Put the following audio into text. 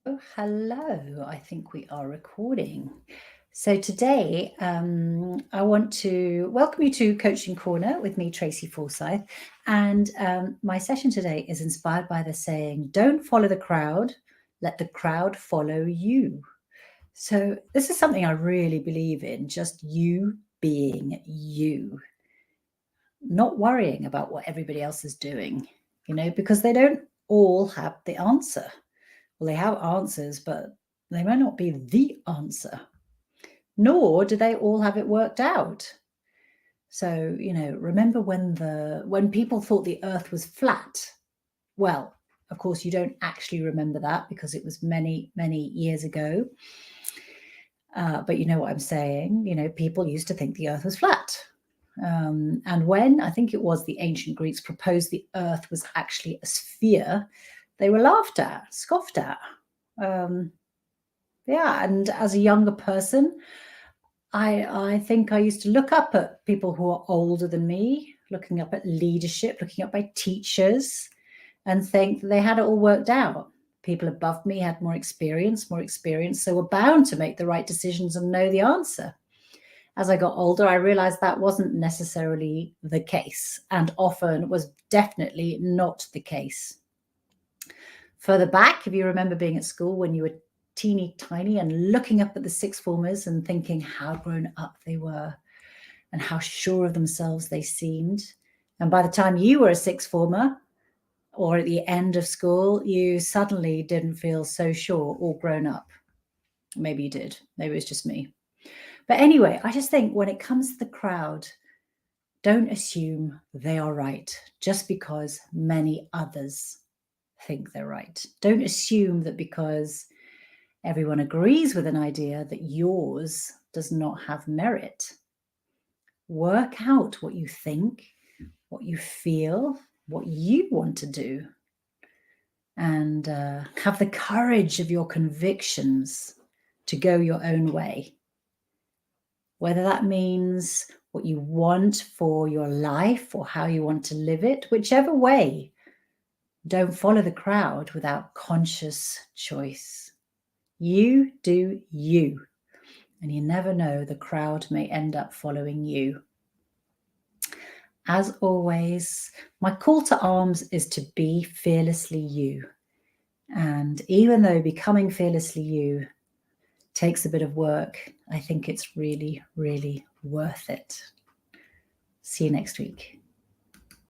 Oh, hello. I think we are recording. So today, I want to welcome you to Coaching Corner with me, Tracy Forsyth. And my session today is inspired by the saying, don't follow the crowd, let the crowd follow you. So this is something I really believe in, just you being you, not worrying about what everybody else is doing, because they don't all have the answer. Well, they have answers, but they might not be the answer, nor do they all have it worked out. So, remember when people thought the earth was flat? Well, of course, you don't actually remember that because it was many, many years ago. But you know what I'm saying? People used to think the earth was flat. And when I think it was the ancient Greeks proposed the earth was actually a sphere, they were laughed at, scoffed at. Yeah, and as a younger person, I think I used to look up at people who are older than me, looking up at leadership, looking up at teachers, and think they had it all worked out. People above me had more experience, so were bound to make the right decisions and know the answer. As I got older, I realized that wasn't necessarily the case, and often was definitely not the case. Further back, if you remember being at school when you were teeny tiny and looking up at the sixth formers and thinking how grown up they were and how sure of themselves they seemed. And by the time you were a sixth former or at the end of school, you suddenly didn't feel so sure or grown up. Maybe you did. Maybe it was just me. But anyway, I just think when it comes to the crowd, don't assume they are right just because many others think they're right. Don't assume that because everyone agrees with an idea that yours does not have merit. Work out what you think, what you feel, what you want to do, and have the courage of your convictions to go your own way. Whether that means what you want for your life or how you want to live it, whichever way, don't follow the crowd without conscious choice. You do you. And you never know, the crowd may end up following you. As always, my call to arms is to be fearlessly you. And even though becoming fearlessly you takes a bit of work, I think it's really, really worth it. See you next week.